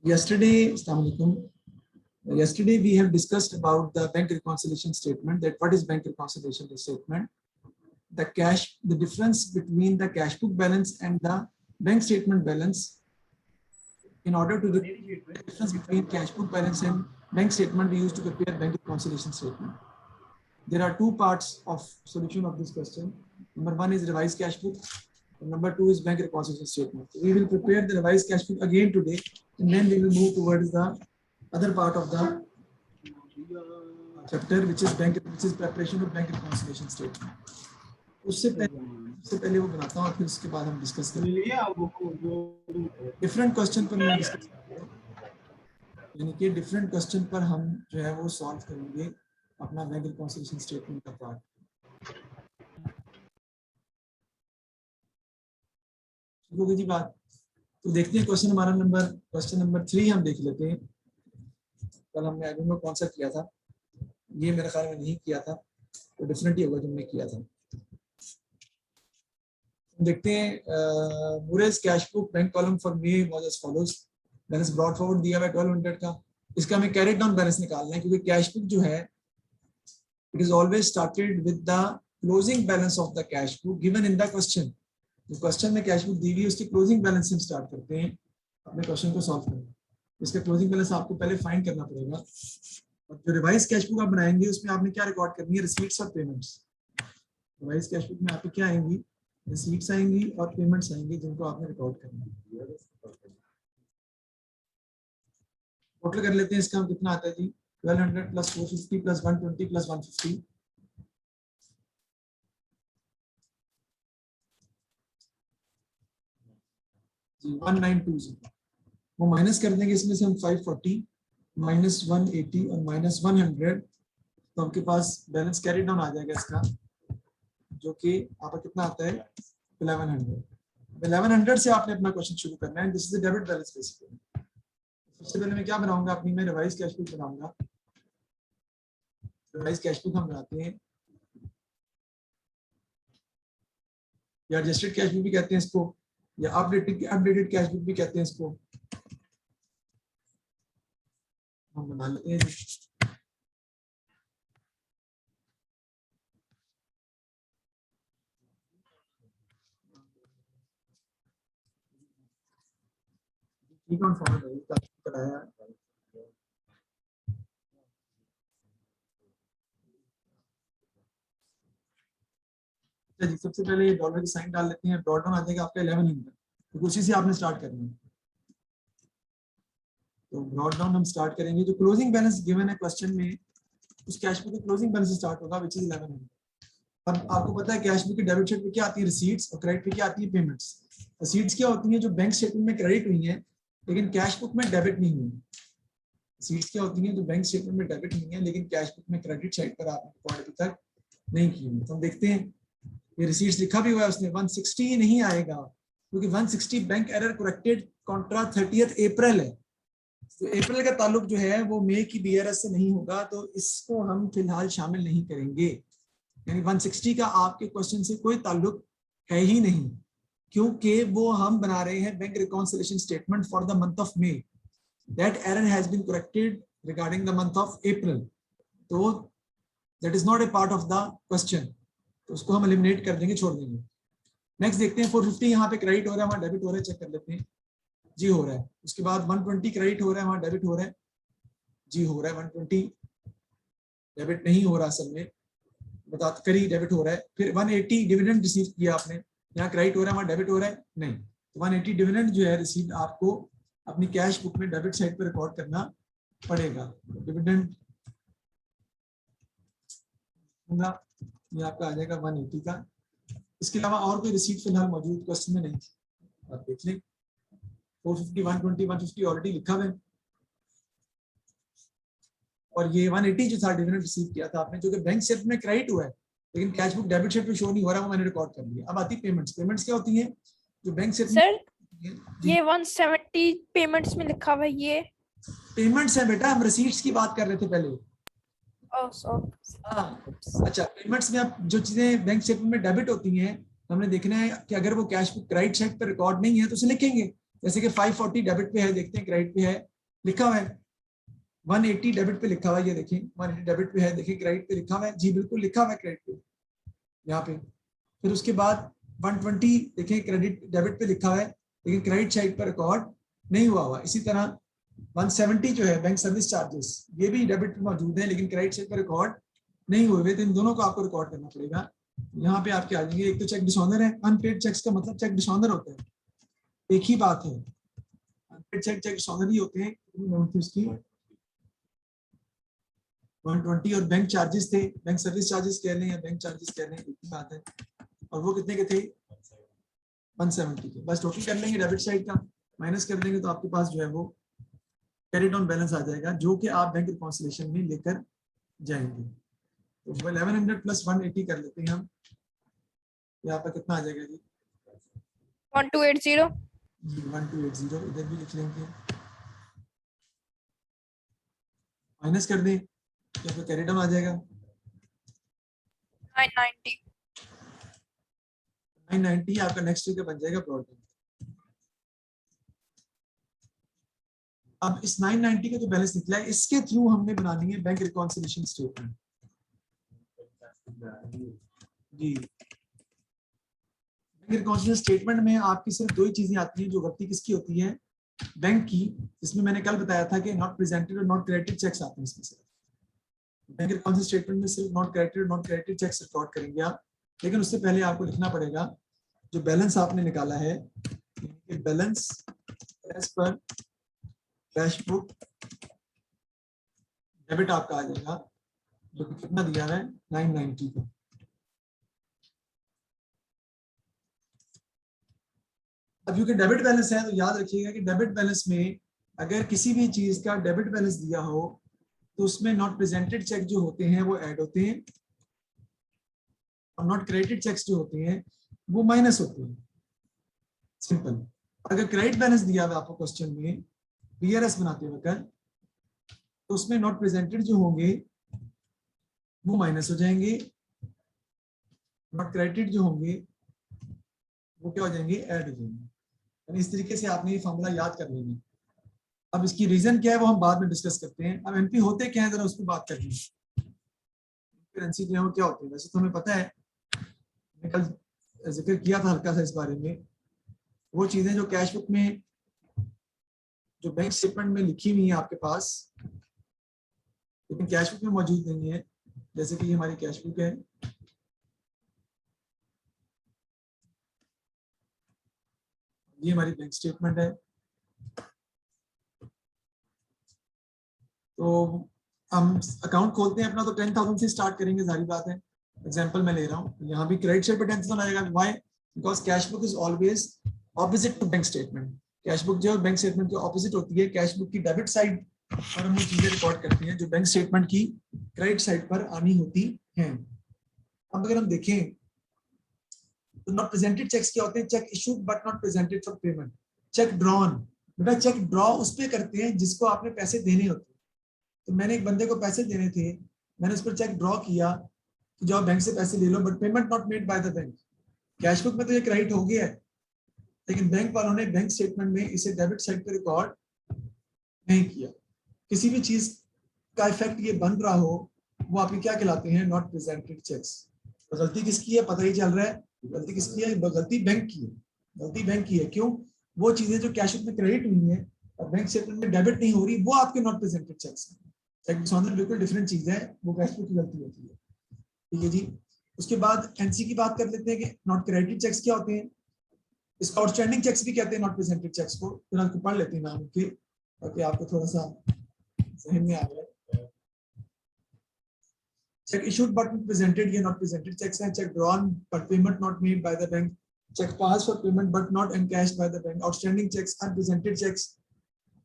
Yesterday, Assalamu alaikum. Yesterday we have discussed about the bank reconciliation statement. That what is bank reconciliation statement? The difference between the cash book balance and the bank statement balance. In order to the difference between cash book balance and bank statement, we used to prepare bank reconciliation statement. There are two parts of solution of this question. Number one is revised cash book. And number two is bank reconciliation statement. We will prepare the revised cash book again today, and then we will move towards the other part of the chapter, which is preparation of bank reconciliation statement. उससे पहले वो बनाता हूँ और फिर उसके बाद हम डिस्कस करेंगे डिफरेंट क्वेश्चन पर मैं डिस्कस करूँगा, यानी कि डिफरेंट क्वेश्चन पर हम जो है वो सॉल्व करेंगे अपना बैंक रिकॉन्सिलिएशन स्टेटमेंट का पार्ट। ठीक होगी जी बात। तो देखते हैं क्वेश्चन नंबर 3 हम देख लेते हैं। कल हमने आई में कौन सा किया था, ये मेरे ख्याल में नहीं किया था, तो डिफरेंट ही होगा जो हमने किया था। देखते हैं मुरेज cash book bank column for May was as follows. Balance brought forward दिया हुआ 1200 का, इसका हमें कैरेट डाउन बैलेंस निकालना है, क्योंकि कैश बुक जो है it is always started with the closing balance of the cash book given in the question. जो क्वेश्चन में कैश बुक दी हुई है उसकी क्लोजिंग बैलेंस से हम स्टार्ट करते हैं अपने क्वेश्चन को सॉल्व करना। इसका क्लोजिंग बैलेंस आपको पहले फाइंड करना पड़ेगा, और जो रिवाइज कैश बुक आप बनाएंगे उसमें आपने क्या रिकॉर्ड करनी है, रिसीट्स और पेमेंट्स। रिवाइज कैश बुक में आपको क्या आएंगी, रिसीट्स आएंगी और पेमेंट्स आएंगी, जिनको आपने रिकॉर्ड करना है। टोटल कर लेते हैं, इसका हम कितना आता है जी, 1200 प्लस 450 प्लस 120 प्लस 150 जी 1920। वो माइनस कर देंगे इसमें से हम 540 माइनस 180 और माइनस 100, तो आपके पास बैलेंस कैरी डाउन आ जाएगा इसका, जो कि आपका कितना आता है 1100 से आपने अपना क्वेश्चन शुरू करना है। This is the debit balance basically. सबसे पहले मैं क्या बनाऊंगा, अपनी मैं रिवाइज कैश बुक बनाऊंगा। रिवाइज कैश बुक हम बनाते हैं, या एडजस्टेड कैश बुक भी कहते हैं इसको, या अपडेटेड कैश बुक भी कहते हैं इसको। हम बना लेते हैं। कौन फॉर्मेट कराया जी। सबसे पहले डॉलर की साइन डाल लेते हैं, डॉट डाउन आ जाएगा आपका 1100, तो उसी से आपने स्टार्ट करना है। तो ब्रॉट डाउन हम स्टार्ट करेंगे, जो क्लोजिंग बैलेंस गिवन है क्वेश्चन में उस कैश बुक का क्लोजिंग बैलेंस स्टार्ट होगा, विच इज 1100। अब आपको पता है कैश बुक की डेबिट साइड पे क्या आती है, रिसीट्स, और क्रेडिट पे क्या आती है, पेमेंट्स। रिसीट्स क्या होती हैं, जो बैंक स्टेटमेंट में क्रेडिट हुई है लेकिन कैश बुक में डेबिट नहीं हुई। रिसीट्स क्या होती हैं, जो बैंक स्टेटमेंट में डेबिट नहीं है लेकिन कैश बुक में क्रेडिट साइड पर आपने रिकॉर्ड अभी तक नहीं की है। तो हम देखते हैं, ये रिसीट्स लिखा भी हुआ है उसने, 160 नहीं आएगा क्योंकि 160 बैंक एरर करेक्टेड कॉन्ट्रा 30 अप्रैल है। तो अप्रैल का ताल्लुक जो है वो मई की बीआरएस से नहीं होगा, तो इसको हम फिलहाल शामिल नहीं करेंगे। यानी 160 का आपके क्वेश्चन से कोई ताल्लुक है ही नहीं, क्योंकि वो हम बना रहे हैं bank reconciliation statement for the month of May. That error has been corrected regarding the month of April, तो that is not a part of the question, तो उसको हम एलिमिनेट कर देंगे, छोड़ देंगे। नेक्स्ट देखते हैं 450 यहाँ पे क्रेडिट हो रहा है, वहाँ डेबिट हो रहा है, चेक कर लेते हैं जी, हो रहा है। उसके बाद 120 क्रेडिट हो रहा है, वहाँ डेबिट हो रहा है जी, हो रहा है। 120 डेबिट नहीं हो रहा असल में, बता करी डेबिट हो रहा है। फिर 180 डिविडेंड रिसीव किया आपने, यहाँ क्रेडिट हो रहा है, वहाँ डेबिट हो रहा है नहीं। तो 180 डिविडेंड जो है रिसीव आपको अपनी कैश बुक में डेबिट साइड पर रिकॉर्ड करना पड़ेगा। डिविडेंड ये आपका आ जाएगा 180 का। इसके अलावा और कोई रिसीट फिलहाल मौजूद क्वेश्चन में नहीं, आप देख लें। 450 120 150 ऑलरेडी लिखा हुआ है, और ये 180 जो था डिविडेंड रिसीव किया था आपने, जो कि बैंक स्टेटमेंट में क्रेडिट हुआ है लेकिन कैश बुक डेबिट साइड पे शो नहीं हो रहा, वो मैंने रिकॉर्ड कर लिया। अब आती है पेमेंट्स। पेमेंट्स क्या होती हैं, जो बैंक स्टेटमेंट सर ये 170 पेमेंट्स में लिखा हुआ है, ये पेमेंट्स है बेटा, हम रिसीट्स की बात कर रहे थे पहले। हाँ अच्छा, पेमेंट्स में आप जो चीजें बैंक स्टेटमेंट में डेबिट होती हैं, हमने देखना है कि अगर वो कैश बुक क्रेडिट साइड पे रिकॉर्ड नहीं है तो उसे लिखेंगे। जैसे कि 540 डेबिट पे है, देखते हैं क्रेडिट पे है, लिखा हुआ है 180 डेबिट पे लिखा हुआ है, ये देखिए 180 डेबिट पे है, देखिए क्रेडिट पे लिखा हुआ है, जी बिल्कुल लिखा हुआ है क्रेडिट पे यहाँ पे। फिर उसके बाद 120 देखिए क्रेडिट डेबिट पे लिखा हुआ है, लेकिन क्रेडिट साइड पर रिकॉर्ड नहीं हुआ। इसी तरह 170 जो है बैंक सर्विस चार्जेस, ये भी डेबिट पे मौजूद है लेकिन क्रेडिट साइड पर रिकॉर्ड नहीं हुए, तो इन दोनों को आपको रिकॉर्ड करना पड़ेगा। यहाँ पे आपके आ जाएंगे, एक तो चेक डिसऑनर है, अनपेड चेक्स का मतलब चेक डिसऑनर होता है, एक ही बात है, अनपेड चेक चेक डिसऑनर ही होते हैं। उसकी 120 और बैंक चार्जेस थे, बैंक सर्विस चार्जेस कह लें या बैंक चार्जेस कह लें, एक ही बात है। और वो कितने के थे 170 के। बस टोटल कर लेंगे, डेबिट साइड का माइनस कर देंगे तो आपके पास जो है वो कैरी डाउन बैलेंस आ जाएगा, जो कि आप बैंक रिकॉन्सिलिएशन में लेकर जाएंगे। तो 1100 प्लस 180 कर लेते हैं हम, यहाँ पर कितना आ जाएगा जी 1280 1280, इधर भी लिख लेंगे, माइनस कर दें या फिर कैरी डाउन आ जाएगा 990 990, आपका नेक्स्ट वीक बन जाएगा प्रॉब्लम। अब इस 990 का जो बैलेंस निकला है, इसके थ्रू हमने बनानी है बैंक रिकॉन्सिलिएशन स्टेटमेंट जी। बैंक रिकॉन्सिलिएशन स्टेटमेंट में आपकी सिर्फ दो ही चीजें आती हैं, जो गलती किसकी होती है बैंक की, जिसमें मैंने कल बताया था कि नॉट प्रेजेंटेड और नॉट क्रेडिटेड चेक्स आते हैं इसमें से। बैंक रिकॉन्सिलिएशन स्टेटमेंट में सिर्फ नॉट क्रेडिटेड चेक्स रिकॉर्ड करेंगे आप, लेकिन उससे पहले आपको लिखना पड़ेगा जो बैलेंस आपने निकाला है, balance as per cash book debit आपका आ जाएगा, जो कि कितना दिया है 990 का। अब क्योंकि डेबिट बैलेंस है तो याद रखिएगा कि डेबिट बैलेंस में अगर किसी भी चीज का डेबिट बैलेंस दिया हो तो उसमें नॉट प्रेजेंटेड चेक जो होते हैं वो ऐड होते हैं, और नॉट क्रेडिटेड चेक्स जो होते हैं वो माइनस होते हैं। सिंपल। अगर क्रेडिट बैलेंस दिया हुआ आपको क्वेश्चन में पीआरएस बनाते वक्त, तो उसमें नॉट प्रेजेंटेड जो होंगे वो माइनस हो जाएंगे, नॉट क्रेडिटेड जो होंगे वो क्या हो जाएंगे, ऐड हो जाएंगे। इस तरीके से आपने ये फॉर्मूला याद कर लेना। अब इसकी रीजन क्या है वो हम बाद में डिस्कस करते हैं। अब एनपी होते क्या है जरा उस पर बात करनी है। करेंसी जो है वो क्या होती है, वैसे तो हमें पता है, मैंने कल जिक्र किया था हल्का सा इस बारे में। वो चीजें जो कैश बुक में, जो बैंक स्टेटमेंट में लिखी हुई है आपके पास, लेकिन कैश बुक में मौजूद नहीं है, जैसे कि ये हमारी कैश बुक है, ये हमारी बैंक स्टेटमेंट है। तो हम अकाउंट खोलते हैं अपना तो 10,000 से स्टार्ट करेंगे, जारी बात है। एग्जांपल मैं ले रहा हूँ, यहाँ भी क्रेडिट साइड पे 10,000 आएगा। Why? Because cash book is always opposite to bank statement. Cash book जो है बैंक स्टेटमेंट के ऑपोजिट होती है। कैश बुक की डेबिट साइड पर हम वो चीजें रिकॉर्ड करते हैं जो बैंक स्टेटमेंट की क्रेडिट साइड पर आनी होती हैं। अब अगर हम देखें तो नॉट प्रेजेंटेड चेक्स क्या होते हैं, check issued but not presented for payment. Check drawn, बेटा चेक ड्रॉ उस पे करते हैं जिसको आपने पैसे देने होते हैं। तो मैंने एक बंदे को पैसे देने थे, मैंने उस पर चेक ड्रॉ किया कि जाओ बैंक से पैसे ले लो, but payment not made by the bank. Cash book में तो ये क्रेडिट हो गया है, लेकिन बैंक वालों ने बैंक स्टेटमेंट में इसे डेबिट साइड पे रिकॉर्ड नहीं किया। किसी भी चीज का इफेक्ट ये बन रहा हो वो आपके क्या कहलाते हैं, नॉट प्रेजेंटेड चेक्स। तो गलती किसकी है पता ही चल रहा है, गलती किसकी है, गलती बैंक की है। गलती बैंक की है, क्यों? वो चीजें जो कैश बुक में क्रेडिट हुई है और बैंक स्टेटमेंट में डेबिट नहीं हो रही, वो आपके नॉट प्रेजेंटेड चेक्स हैं। चेक डिसऑनर बिल्कुल डिफरेंट चीज है, वो कैश बुक की गलती होती है। ठीक है जी। उसके बाद एनसी की बात कर लेते हैं कि नॉट क्रेडिटेड चेक्स क्या होते हैं। इसको आउटस्टैंडिंग चेक्स भी कहते हैं, नॉट प्रेजेंटेड चेक्स को। फिर आपको पढ़ लेते हैं नाम के, ताकि आपको थोड़ा सा जहन में आ जाए। Check issued but not presented, ये not presented checks हैं। Check drawn but payment not made by the bank. Check passed for payment but not encashed by the bank. Outstanding checks, unpresented checks.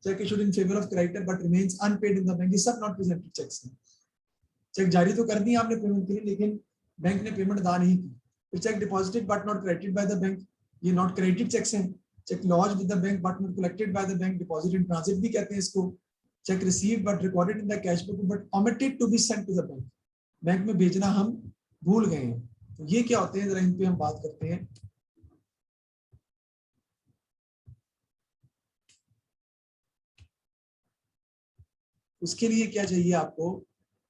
Check issued in favor of creditor but remains unpaid in the bank. ये सब not presented checks हैं। Check जारी तो कर दी आपने payment के लिए, लेकिन बैंक ने पेमेंट अदा नहीं की। फिर cheque deposited but not credited by the bank, ये नॉट क्रेडिटेड चेक्स हैं। Cheque lodge with the bank but not collected by the bank, deposit in transit भी कहते हैं इसको। Cheque received but recorded in the cash book but omitted to be sent to the bank, bank में भेजना हम भूल गए हैं। तो ये क्या होते हैं, जरा इन पे हम बात करते हैं। उसके लिए क्या चाहिए आपको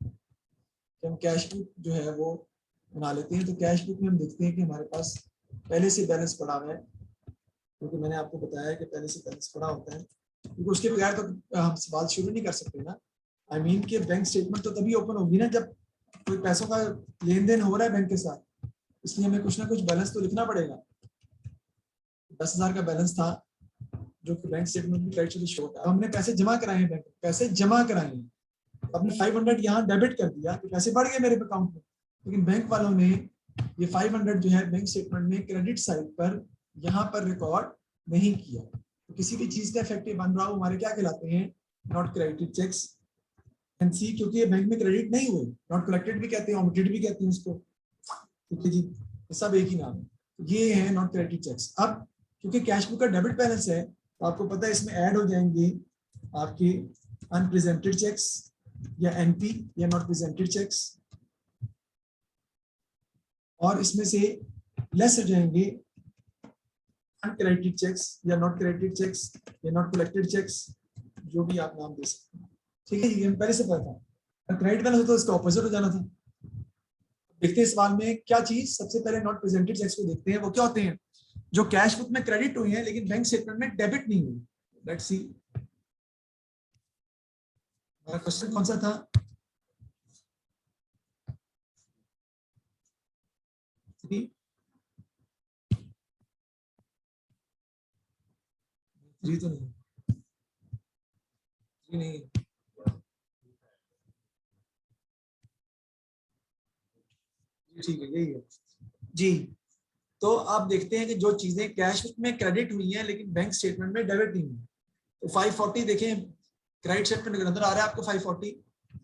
कि हम कैश बुक जो है वो बना लेते हैं। तो कैश बुक में हम देखते हैं कि हमारे पास पहले से बैलेंस पड़ा हुआ है, क्योंकि मैंने आपको बताया कि पहले से बैलेंस पड़ा होता है, क्योंकि उसके बगैर तो हम सवाल शुरू नहीं कर सकते ना। आई मीन कि बैंक स्टेटमेंट तो तभी ओपन होगी ना जब कोई पैसों का लेन देन हो रहा है बैंक के साथ, इसलिए हमें कुछ ना कुछ बैलेंस तो लिखना पड़ेगा। 10,000 का बैलेंस था जो कि बैंक स्टेटमेंट में क्रेडिट शो होता है। हमने पैसे जमा कराए हैं बैंक में, पैसे जमा कराए हैं, अपने 500 यहाँ डेबिट कर दिया तो पैसे बढ़ गए मेरे अकाउंट में, लेकिन बैंक वालों ने ये 500 जो है बैंक स्टेटमेंट में क्रेडिट साइड पर यहाँ पर रिकॉर्ड नहीं किया। तो किसी भी चीज का इफेक्टिव बन रहा हो हमारे क्या कहलाते हैं, नॉट क्रेडिटेड चेक्स। एंड सी, क्योंकि ये बैंक में क्रेडिट नहीं हुए, नॉट कलेक्टेड भी कहते हैं, ऑमिटेड भी कहते हैं उसको, ठीक है जी, सब एक ही नाम है। ये है नॉट क्रेडिटेड चेक्स। अब क्योंकि कैश बुक का डेबिट बैलेंस है तो आपको पता है इसमें ऐड हो जाएंगे आपके अनप्रेजेंटेड चेक्स या एनपी या नॉट प्रेजेंटेड चेक्स, और इसमें से लेस हो जाएंगे अनक्रेडिटेड चेक्स या नॉट क्रेडिटेड चेक्स या नॉट कलेक्टेड चेक्स, जो भी आप नाम दे सकते हैं, ठीक है। ये पहले से पता था, क्रेडिट बैलेंस होता तो इसका ऑपोजिट हो जाना था। देखते हैं सवाल में क्या चीज, सबसे पहले नॉट प्रेजेंटेड चेक्स को देखते हैं। वो क्या होते हैं, जो कैश बुक में क्रेडिट हुई है लेकिन बैंक स्टेटमेंट में डेबिट नहीं हुई। लेट्स सी हमारा क्वेश्चन कौन सा था, जी तो नहीं, जी नहीं, ठीक है यही है जी। तो आप देखते हैं कि जो चीजें कैश में क्रेडिट हुई हैं लेकिन बैंक स्टेटमेंट में डेबिट नहीं हुई, तो 540 देखें क्रेडिट स्टेटमेंट के अंदर आ रहा है आपको 540,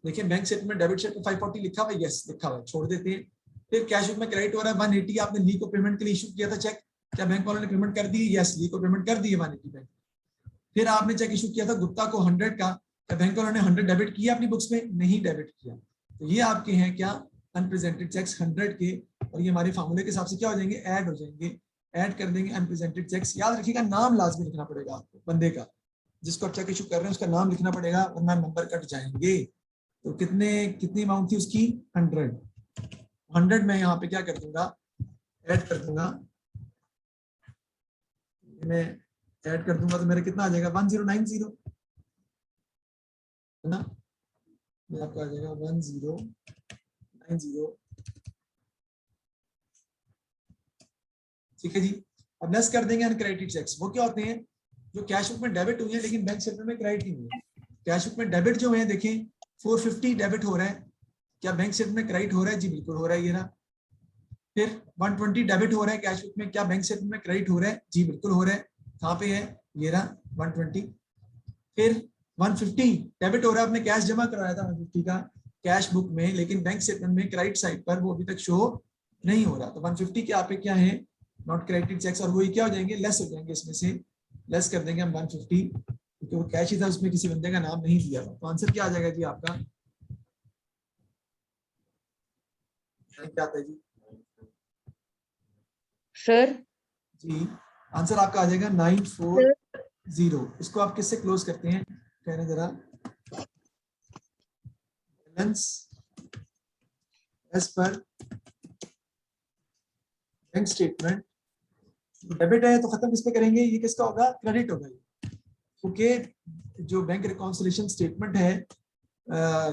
देखिए बैंक स्टेटमेंट डेबिट स्टेटमेंट 540 लिखा हुआ है, यस लिखा हुआ है, छोड़ देते हैं। फिर कैश बुक में क्रेडिट हो रहा है 180, आपने ली को पेमेंट के लिए इशू किया था चेक, क्या बैंक वालों ने पेमेंट कर दी, यस ली को पेमेंट कर दी है 180 बैंक। फिर आपने चेक इशू किया था गुप्ता को 100 का, क्या बैंक वालों ने 100 डेबिट किया अपनी बुक्स में, नहीं डेबिट किया। तो ये आपके हैं क्या अनप्रेजेंटेड चेक्स 100 के, और ये हमारे फार्मूले के हिसाब से क्या हो जाएंगे, ऐड हो जाएंगे, ऐड कर देंगे अनप्रेजेंटेड चेक्स। याद रखिएगा नाम लाजमी लिखना पड़ेगा आपको, बंदे का जिसको आप चेक इशू कर रहे हैं उसका नाम लिखना पड़ेगा वरना नंबर कट जाएंगे। तो कितनी अमाउंट थी उसकी, 100 में यहाँ पे क्या कर दूंगा, ऐड कर दूंगा, मैं ऐड कर दूंगा तो मेरा कितना आ जाएगा 1090 है ना, ये आपका आ जाएगा 1090, ठीक है जी। अब लेस कर देंगे अनक्रेडिटेड चेक्स, वो क्या होते हैं, जो कैश बुक में डेबिट हुई है लेकिन बैंक स्टेटमेंट में क्रेडिट नहीं हुई। कैश बुक में डेबिट जो है देखें 450 डेबिट हो रहा है, क्या बैंक स्टेटमेंट में क्रेडिट हो रहा है, जी बिल्कुल हो रहा है ये ना। फिर 120 डेबिट हो रहा है कैश बुक में, क्या बैंक स्टेटमेंट में क्रेडिट हो रहा है, जी बिल्कुल हो रहा है, कहाँ पे है, ये रहा 120। फिर 150 डेबिट हो रहा है, आपने कैश जमा करवाया था 150 का कैश बुक में, लेकिन बैंक स्टेटमेंट में क्रेडिट साइड पर वो अभी तक शो नहीं हो रहा, तो 150 के आप पे क्या है, नॉट क्रेडिटेड चेक्स, और वो क्या हो जाएंगे, लेस हो जाएंगे, इसमें से लेस कर देंगे हम 150, क्योंकि वो कैश ही था उसमें किसी बंदे का नाम नहीं दिया था। तो आंसर क्या आ जाएगा जी आपका, क्या आता है जी सर जी, आंसर आपका आ जाएगा 940। इसको आप किससे क्लोज करते हैं, कहने जरा, balance as per bank statement, debit है तो खत्म किस पे करेंगे, ये किसका होगा, क्रेडिट होगा, क्योंकि जो बैंक रिकॉन्सिलिएशन स्टेटमेंट है,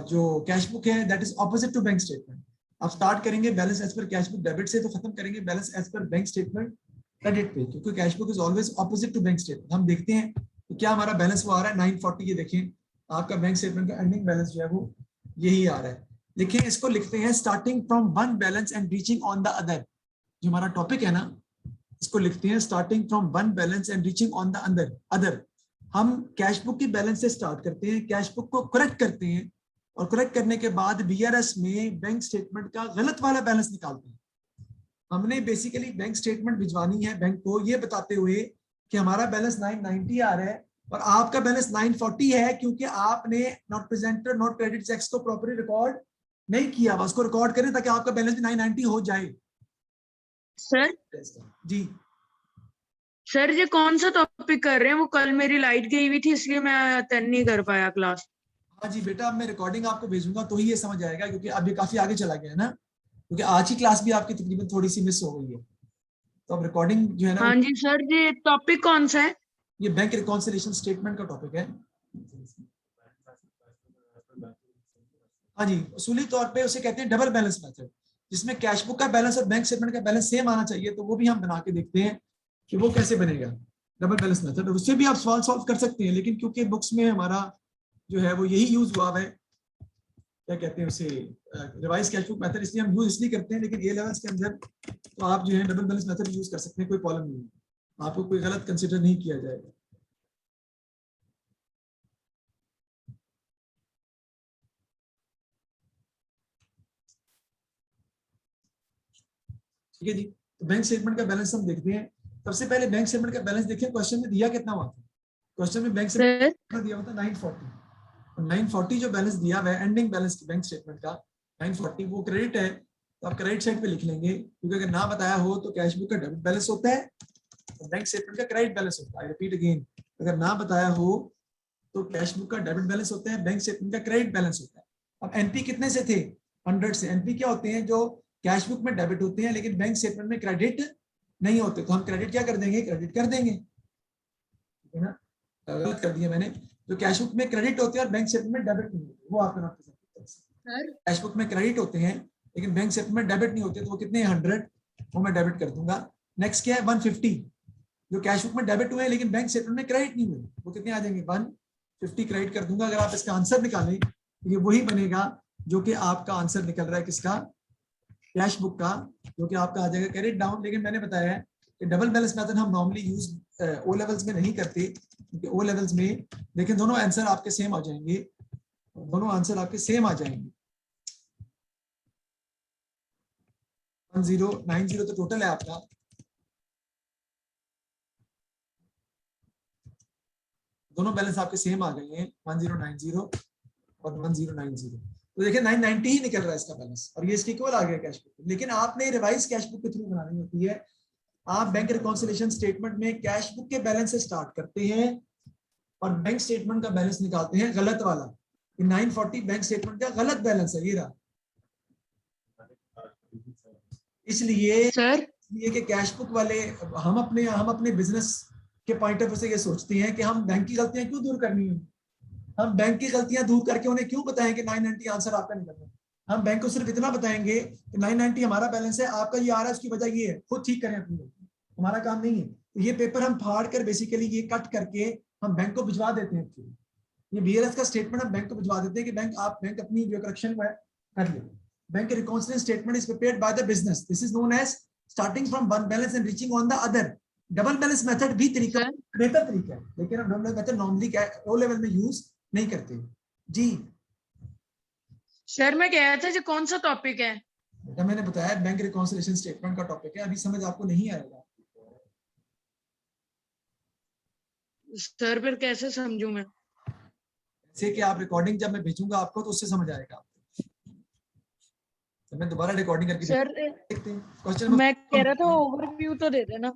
जो कैश बुक है, that is opposite to bank statement. आप स्टार्ट करेंगे balance as per cash book debit से, तो खत्म करेंगे balance as per bank statement credit पे, क्योंकि cash book is always opposite to bank statement. हम देखते हैं तो क्या हमारा बैलेंस वो आ रहा है 940, ये देखें आपका बैंक स्टेटमेंट का एंडिंग बैलेंस जो है वो यही आ रहा है। देखिए इसको लिखते हैं starting from one balance and reaching on the other, जो हमारा टॉपिक है ना, इसको लिखते हैं starting from one balance and reaching on the other. हम कैश बुक की बैलेंस से स्टार्ट करते हैं, कैश बुक को करेक्ट करते हैं, और करेक्ट करने के बाद बीआरएस में बैंक स्टेटमेंट का गलत वाला बैलेंस निकालते हैं। हमने बेसिकली बैंक स्टेटमेंट भिजवानी है बैंक को ये बताते हुए कि हमारा बैलेंस 990 आ रहा है और आपका बैलेंस 940 है, क्योंकि आपने not presented not credit cheques को प्रॉपर्ली रिकॉर्ड नहीं किया। उसको रिकॉर्ड करें ताकि आपका बैलेंस भी 990 हो जाए। सर जी सर ये कौन सा टॉपिक कर रहे हैं, वो कल मेरी लाइट गई हुई थी इसलिए मैं अटेंड नहीं कर पाया क्लास। हाँ जी बेटा, अब मैं रिकॉर्डिंग आपको भेजूंगा तो ही ये समझ आएगा, क्योंकि अब ये काफी आगे चला गया है ना, क्योंकि आज की क्लास भी आपकी तकरीबन थोड़ी सी मिस हो गई है। तो अब रिकॉर्डिंग जो है ना, हाँ जी सर, ये टॉपिक कौन सा है? ये बैंक रिकॉन्सिलिएशन स्टेटमेंट का टॉपिक है। हाँ जी, उसूली तौर पे उसे कहते हैं डबल बैलेंस मेथड, जिसमें कैश बुक का बैलेंस और बैंक स्टेटमेंट का बैलेंस सेम आना चाहिए। तो वो भी हम बना के देखते हैं कि वो कैसे बनेगा डबल बैलेंस मेथड, और उससे भी आप सवाल सॉल्व कर सकते हैं। लेकिन क्योंकि बुक्स में हमारा जो है वो यही यूज हुआ है, क्या कहते हैं उसे, रिवाइज कैश बुक मेथड, इसलिए हम यूज इसलिए करते हैं। लेकिन ए लेवल्स के अंदर तो आप जो है डबल बैलेंस मेथड यूज कर सकते हैं, कोई प्रॉब्लम नहीं है, आपको कोई गलत कंसिडर नहीं किया जाएगा। ठीक है जी, तो बैंक स्टेटमेंट का बैलेंस हम देखते हैं। सबसे पहले बैंक स्टेटमेंट का बैलेंस देखिए, क्वेश्चन में दिया कितना हुआ था। क्वेश्चन में बैंक स्टेटमेंट सर दिया हुआ था 940, और 940 जो बैलेंस दिया हुआ है एंडिंग बैलेंस बैंक स्टेटमेंट का 940, वो क्रेडिट है। तो आप क्रेडिट साइड पे लिख लेंगे, क्योंकि अगर ना बताया हो तो कैश बुक का डेबिट बैलेंस होता है और बैंक स्टेटमेंट का क्रेडिट बैलेंस होता है। आई रिपीट अगेन, अगर ना बताया हो तो कैश बुक का डेबिट बैलेंस होता है, बैंक स्टेटमेंट का क्रेडिट बैलेंस होता है। अब एनपी कितने से थे? 100 से। एनपी क्या होते हैं? जो कैश बुक में डेबिट होते हैं लेकिन बैंक स्टेटमेंट में क्रेडिट नहीं होते, तो हम क्रेडिट क्या कर देंगे? क्रेडिट कर देंगे, ठीक है ना? गलत कर दिया मैंने। जो कैश बुक में क्रेडिट होते हैं और बैंक स्टेटमेंट में डेबिट नहीं होते, वो आपका नोट कर सकते हैं। सर कैश बुक में क्रेडिट होते हैं लेकिन बैंक स्टेटमेंट में डेबिट नहीं होते, तो वो कितने? 100, वो मैं डेबिट कर दूंगा। नेक्स्ट क्या है? 150, जो कैश बुक में डेबिट हुए हैं लेकिन बैंक स्टेटमेंट में क्रेडिट नहीं हुए, वो कितने आ जाएंगे? 150 क्रेडिट कर दूंगा। अगर आप इसका आंसर निकालें तो ये वही बनेगा जो कि आपका आंसर निकल रहा है, किसका? कैश बुक का, जो कि आपका आ जाएगा क्रेडिट डाउन। लेकिन मैंने बताया है कि डबल बैलेंस मेथड हम नॉर्मली यूज ओ लेवल्स में नहीं करते, क्योंकि ओ लेवल्स में लेकिन दोनों आंसर आपके सेम आ जाएंगे, दोनों आंसर आपके सेम आ जाएंगे। 1090 तो टोटल है आपका, दोनों बैलेंस आपके सेम आ गए हैं, 1090 और 1090। तो देखिए 990 ही निकल रहा है इसका बैलेंस, और ये इसके इक्वल आ गया कैश बुक। लेकिन आपने रिवाइज कैश बुक के थ्रू बनानी होती है। आप बैंक रिकॉन्सिलिएशन स्टेटमेंट में कैश बुक के बैलेंस से स्टार्ट करते हैं और बैंक स्टेटमेंट का बैलेंस निकालते हैं गलत वाला। 940 बैंक स्टेटमेंट का गलत बैलेंस है, ये रहा। इसलिए सर कि कैश बुक वाले, हम अपने बिजनेस के पॉइंट ऑफ व्यू से ये सोचते हैं कि हम बैंक की गलतियां क्यों दूर करनी है। हम बैंक की गलतियां दूर करके उन्हें क्यों बताएं कि 990 आंसर आपका निकल रहा है। हम बैंक को सिर्फ इतना बताएंगे कि 990 हमारा बैलेंस है, आपका ये आ रहा है, उसकी वजह ये है, खुद ठीक करें अपनी गलती, हमारा काम नहीं है। तो ये पेपर हम फाड़ कर बेसिकली ये कट करके हम बैंक को भिजवा देते हैं। ये बीएलएस का स्टेटमेंट हम बैंक को भिजवा देते हैं कि बैंक अपनी जो करेक्शन है कर ले। Bank reconciliation statement is prepared by the business, this is known as starting from one balance and reaching on the other. Double balance method भी तरीका, बेहतर तरीका है, लेकिन हम double method normally O level में यूज नहीं करते जी। सर मैं कह रहा था जो कौन सा टॉपिक है? बेटा मैंने बताया बैंक रिकॉन्सिलिएशन स्टेटमेंट का टॉपिक है, अभी समझ आपको नहीं आएगा। सर फिर कैसे समझूं मैं? जैसे कि आप रिकॉर्डिंग जब मैं भेजूंगा आपको तो उससे समझ आएगा आपको। तो मैं दोबारा रिकॉर्डिंग करके सर देखते हैं क्वेश्चन। मैं कह रहा था ओवरव्यू तो दे देना।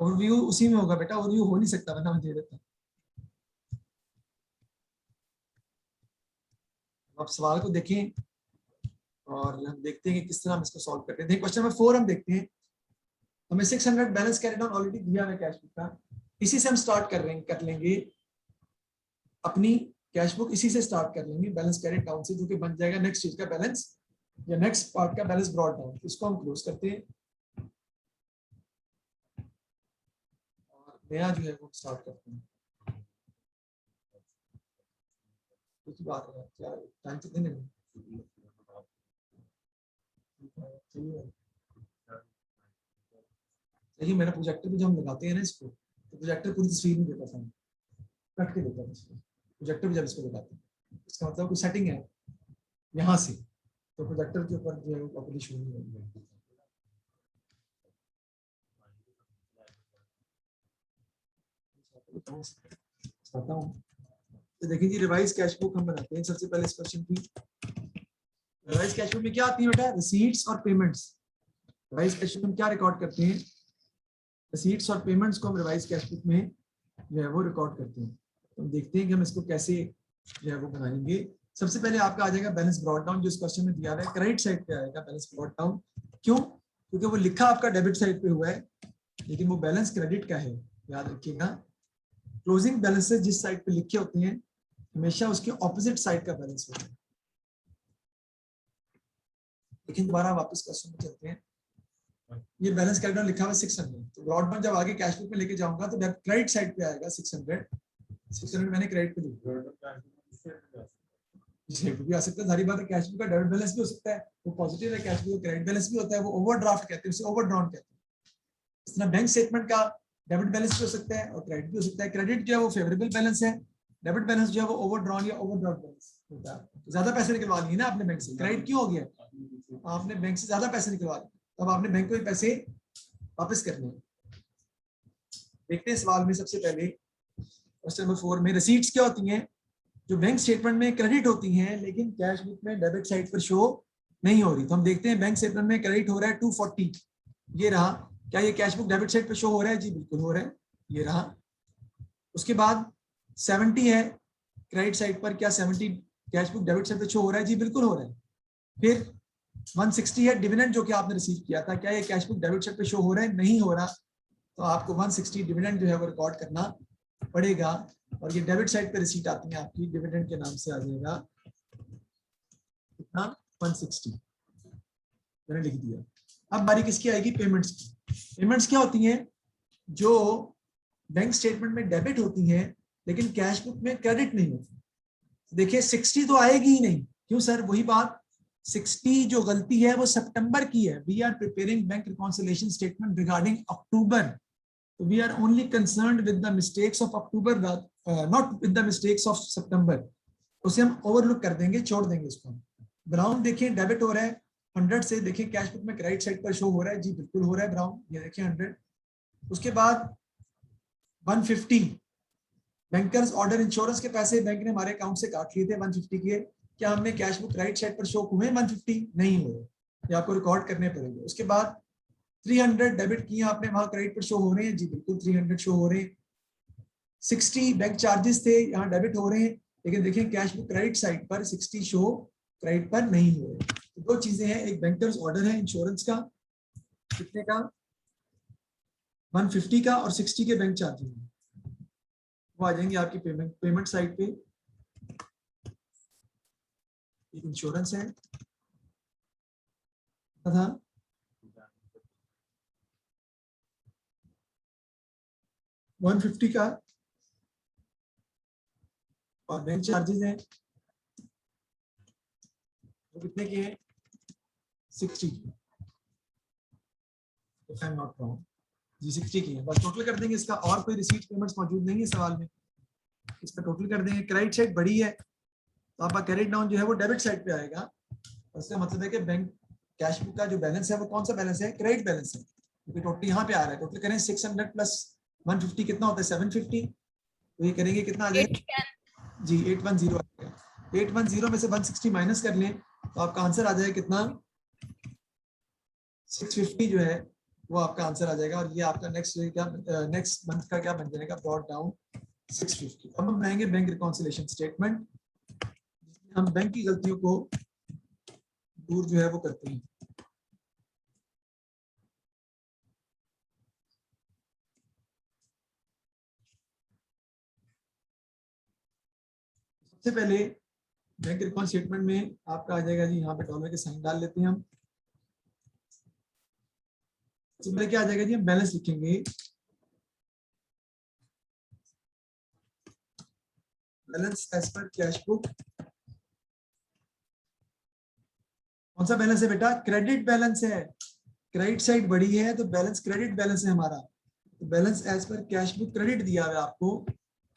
ओवरव्यू उसी में होगा बेटा, ओवरव्यू हो नहीं सकता, वरना मैं दे देता। आप सवाल को देखें और हम देखते हैं कि किस तरह हम इसको सॉल्व करते हैं। क्वेश्चन नंबर 4 हम देखते हैं। हमें 600 बैलेंस कैरी डाउन ऑलरेडी दिया है कैश बुक का, इसी से हम स्टार्ट कर लेंगे अपनी कैश बुक, इसी से स्टार्ट कर लेंगे बैलेंस कैरी डाउन से, जो कि बन जाएगा नेक्स्ट चीज का बैलेंस या नेक्स्ट पार्ट का बैलेंस ब्रॉट डाउन। इसको हम क्लोज करते हैं और नया जो है वो स्टार्ट करते हैं। कुछ बात है क्या? टाइम कितने में चाहिए? मेरा प्रोजेक्टर भी जब हम लगाते हैं ना इसको, तो प्रोजेक्टर पूरी तस्वीर नहीं देता था, कट के देता था प्रोजेक्टर भी जब इसको लगाते हैं। इसका मतलब कोई सेटिंग है यहाँ से, तो प्रोजेक्टर के ऊपर जो है वो प्रॉपर्ली शो नहीं होगी। बताता हूँ। तो देखिए जी, रिवाइज कैश बुक हम बनाते हैं। सबसे पहले इस क्वेश्चन की रिवाइज कैश बुक में क्या आती है बेटा? रिसीट्स और पेमेंट्स। रिवाइज कैश बुक में क्या रिकॉर्ड करते हैं? रिसीट्स और पेमेंट्स को हम रिवाइज कैश बुक में जो है वो रिकॉर्ड करते हैं। तो हम देखते हैं कि हम इसको कैसे जो है वो बनाएंगे। सबसे पहले आपका आ जाएगा बैलेंस ब्रॉट डाउन, जो इस क्वेश्चन में दिया हुआ है क्रेडिट साइड पे आएगा बैलेंस ब्रॉट डाउन। क्यों? क्योंकि वो लिखा आपका डेबिट साइड पे हुआ है, लेकिन वो बैलेंस क्रेडिट का है। याद रखिएगा, क्लोजिंग बैलेंसेस जिस साइड पे लिखे होते हैं हमेशा उसके ऑपोजिट साइड का बैलेंस होता है। लेकिन दोबारा वापस क्वेश्चन में चलते हैं। ये बैलेंस कैरेक्टर लिखा हुआ 600, तो ब्रॉड डाउन जब आगे कैश बुक में लेके जाऊंगा तो क्रेडिट साइड पे आएगा 600 मैंने क्रेडिट पे लिखा भी आ सकता है, सारी बात है। कैश बुक का डेबिट बैलेंस भी हो सकता है, वो पॉजिटिव है। कैश बुक का क्रेडिट बैलेंस भी होता है, वो ओवरड्राफ्ट कहते हैं, उसे ओवरड्रॉन कहते हैं। इस तरह बैंक स्टेटमेंट का डेबिट बैलेंस भी हो सकता है और क्रेडिट भी हो सकता है। क्रेडिट जो है वो फेवरेबल बैलेंस है, डेबिट बैलेंस जो है वो ओवरड्रॉन या ओवरड्राफ्ट बैलेंस होता है। ज्यादा पैसे निकलवा लिए ना आपने बैंक से, क्रेडिट क्यों हो गया? आपने बैंक से ज्यादा पैसे निकलवा लिए, तब आपने बैंक को ये पैसे वापस करने हैं। देखते हैं सवाल में सबसे पहले क्वेश्चन नंबर 4 में रिसीट्स क्या होती हैं? जो बैंक स्टेटमेंट में क्रेडिट होती हैं लेकिन कैश बुक में डेबिट साइड पर शो नहीं हो रही। तो हम देखते हैं बैंक स्टेटमेंट में क्रेडिट हो रहा है 240, ये रहा। क्या ये कैश बुक डेबिट साइड पर शो हो रहा है? जी बिल्कुल हो रहा है, ये रहा। उसके बाद 70 है क्रेडिट साइड पर, क्या 70 कैश बुक डेबिट साइड पर शो हो रहा है? जी बिल्कुल हो रहा है। फिर 160 है डिविडेंड जो कि आपने रिसीव किया था, क्या ये कैश बुक डेबिट साइड पे शो हो रहा है? नहीं हो रहा। तो आपको 160 डिविडेंड जो है वो रिकॉर्ड करना पड़ेगा, और ये डेबिट साइड पे रिसीट आती है आपकी, डिविडेंड के नाम से आ जाएगा कितना? 160 मैंने लिख दिया। अब बारी किसकी आएगी? पेमेंट्स की। पेमेंट्स क्या होती हैं? जो बैंक स्टेटमेंट में डेबिट होती हैं लेकिन कैश बुक में क्रेडिट नहीं होती। देखिए 60 तो आएगी ही नहीं। क्यों सर? वही बात, 60 जो गलती है वो सितंबर की है। We are preparing bank reconciliation statement regarding October, so we are only concerned with the mistakes of October, not with the mistakes of September. उसे हम ओवरलुक कर देंगे, छोड़ देंगे उसको। ब्राउन देखिए डेबिट हो रहा है 100 से, देखिए कैश बुक में क्रेडिट साइड पर शो हो रहा है। जी बिल्कुल हो रहा है ब्राउन, ये देखिए 100। उसके बाद 150 बैंकर्स ऑर्डर इंश्योरेंस के पैसे बैंक ने हमारे अकाउंट से काट लिए थे 150 के। क्या हमने कैश बुक राइट साइड पर शो हुए 150? नहीं हुए, ये आपको रिकॉर्ड करने पड़ेंगे। उसके बाद 300 डेबिट किए आपने, वहां क्रेडिट पर शो हो रहे हैं। जी बिल्कुल 300 शो हो रहे हैं। 60 बैंक चार्जेस थे, यहाँ डेबिट हो रहे हैं, लेकिन देखिए कैश बुक क्रेडिट साइड पर 60 शो क्रेडिट पर नहीं हुए। तो दो चीजें हैं, एक बैंकर्स ऑर्डर है इंश्योरेंस का, कितने का? 150 का, और 60 के बैंक चार्जेस, वो आ जाएंगे आपकी पेमेंट साइड पे। इंश्योरेंस है था 150 का, और बैंक चार्जेस हैं वो कितने के हैं? 60 की, if I'm not wrong। जी 60 की है, बस टोटल कर देंगे इसका। और कोई रिसीट पेमेंट्स मौजूद नहीं है सवाल में, इसका टोटल कर देंगे। क्रेडिट साइड बड़ी है तो आपका क्रेडिट डाउन जो है वो डेबिट साइड पे आएगा। उसका मतलब है कि बैंक कैश बुक का जो बैलेंस है वो कौन सा बैलेंस है? क्रेडिट बैलेंस है, क्योंकि टोटल यहाँ पे आ रहा है। टोटल करें 600 प्लस 150 कितना होता है? 750। तो ये करेंगे कितना आ जाएगा? जी 810 आएगा। 810 में से 160 माइनस कर लें तो आपका आंसर आ जाएगा कितना? 650 जो है वो आपका आंसर आ जाएगा। और ये आपका नेक्स्ट मंथ का क्या बन जाएगा? Brought down 650। अब हम बनाएंगे बैंक रिकॉन्सिलिएशन स्टेटमेंट, हम बैंक की गलतियों को दूर जो है वो करते हैं। सबसे पहले बैंक रिकॉन स्टेटमेंट में आपका आ जाएगा जी, यहाँ पे डॉलर के साइन डाल लेते हैं हम। सबसे पहले क्या आ जाएगा जी? हम बैलेंस लिखेंगे, balance as per cash book. कौन सा बैलेंस है बेटा? क्रेडिट बैलेंस है। क्रेडिट साइड बड़ी है तो बैलेंस क्रेडिट बैलेंस है हमारा। तो balance as per cash book credit दिया है आपको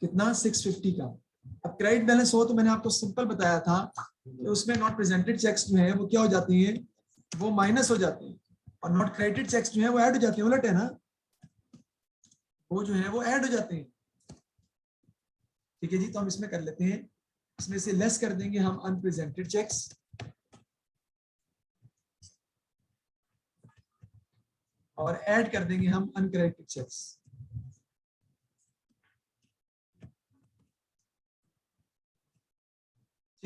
कितना? 650 का। अब क्रेडिट बैलेंस हो तो मैंने आपको सिंपल बताया था कि उसमें नॉट प्रेजेंटेड चेक्स जो है वो क्या हो जाते हैं? वो माइनस हो जाते हैं, और नॉट क्रेडिटेड चेक्स जो है वो ऐड हो जाते हैं। उलट है ना, वो जो है वो ऐड हो जाते हैं। ठीक है जी, तो हम इसमें कर लेते हैं, इसमें से लेस कर देंगे हम अनप्रेजेंटेड चेक्स, और ऐड कर देंगे हम अनक्रेडिटेड चेक्स।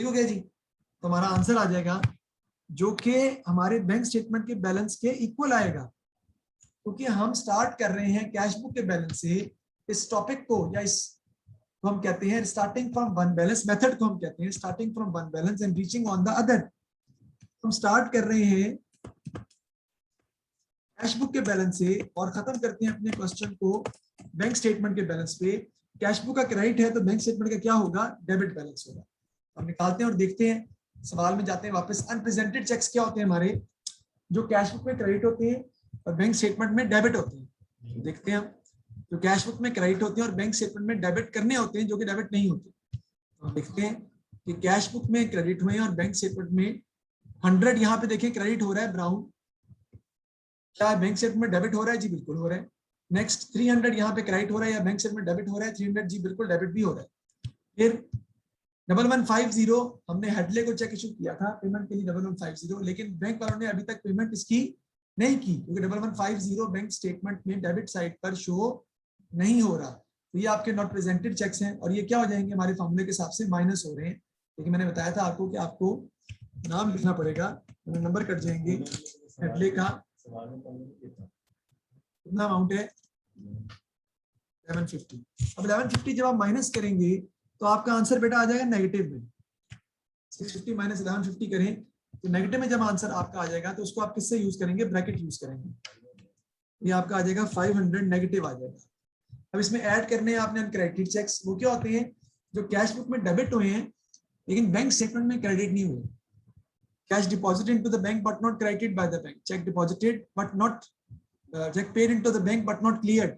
ठीक हो गया जी। तो हमारा आंसर आ जाएगा जो कि हमारे बैंक स्टेटमेंट के बैलेंस के इक्वल आएगा, क्योंकि हम स्टार्ट कर रहे हैं कैश बुक के बैलेंस से। इस टॉपिक को या इस को हम कहते हैं starting from one balance, method को हम कहते हैं starting from one balance and reaching on the other. हम स्टार्ट कर रहे हैं कैश बुक के बैलेंस से और खत्म करते हैं अपने क्वेश्चन को बैंक स्टेटमेंट के बैलेंस पे। कैश बुक का क्रेडिट है तो बैंक स्टेटमेंट का क्या होगा, डेबिट बैलेंस होगा। हम निकालते हैं और देखते हैं, सवाल में जाते हैं वापस। अनप्रेजेंटेड चेक्स क्या होते हैं हमारे, जो कैश बुक में क्रेडिट होते हैं और बैंक स्टेटमेंट में डेबिट होते हैं। देखते हैं हम, जो कैश बुक में क्रेडिट होते हैं और बैंक स्टेटमेंट में डेबिट करने होते हैं, जो कि डेबिट नहीं होते। तो देखते हैं कि कैश बुक में क्रेडिट हुए हैं और बैंक स्टेटमेंट में 100 यहाँ पे देखें क्रेडिट हो रहा है ब्राउन, क्या बैंक स्टेटमेंट में डेबिट हो रहा है? जी बिल्कुल हो रहा है। नेक्स्ट 300 यहाँ पे क्रेडिट हो रहा है या बैंक स्टेटमेंट में डेबिट हो रहा है? 300 जी बिल्कुल डेबिट भी हो रहा है। फिर 1150 हमने हेडले को चेक इशू किया था पेमेंट के लिए 1150, लेकिन बैंक वालों ने अभी तक पेमेंट इसकी नहीं की, क्योंकि 1150 बैंक स्टेटमेंट में डेबिट साइड पर शो नहीं हो रहा। तो ये आपके नॉट प्रेजेंटेड चेक्स हैं और ये क्या हो जाएंगे, हमारे फॉर्मूले के हिसाब से माइनस हो रहे हैं। लेकिन मैंने बताया था आपको कि आपको नाम लिखना पड़ेगा, नंबर कट जाएंगे। हेडले का कितना अमाउंट है, 1150। अब 1150 जब आप माइनस करेंगे तो आपका आंसर बेटा आ जाएगा नेगेटिव में। 650 माइनस 1150 करें तो नेगेटिव में जब आंसर आपका आ जाएगा तो उसको आप किससे यूज करेंगे, ब्रैकेट यूज करेंगे। ये आपका आ जाएगा 500 नेगेटिव आ जाएगा। अब इसमें ऐड करने हैं आपने अनक्रेडिटेड चेक्स। वो क्या होते हैं, जो कैश बुक में डेबिट हुए हैं लेकिन बैंक स्टेटमेंट में क्रेडिट नहीं हुए। Cash deposited into the bank but not credited by the bank, check deposited but not check paid into the bank but not cleared,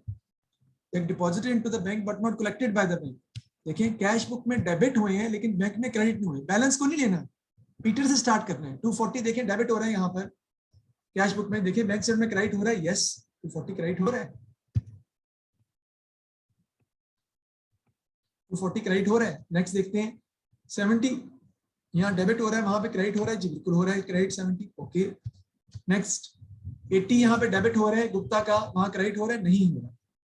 check deposited into the bank but not collected by the bank। देखिए cash book में debit हुए हैं लेकिन bank में credit नहीं हुए। Balance को नहीं लेना, पीटर से स्टार्ट करना है। 240 देखिए डेबिट हो रहा है यहाँ पर कैश बुक में, देखिए बैंक स्टेटमेंट में क्रेडिट हो रहा है, यस 240 क्रेडिट हो रहा है, 240 क्रेडिट हो रहा है। नेक्स्ट देखते हैं 70 यहाँ डेबिट हो रहा है, वहां पे क्रेडिट हो रहा है, जी बिल्कुल हो रहा है क्रेडिट 70, ओके। नेक्स्ट 80 यहाँ पे डेबिट हो रहा है गुप्ता का, वहां क्रेडिट हो रहा है, नहीं हो रहा।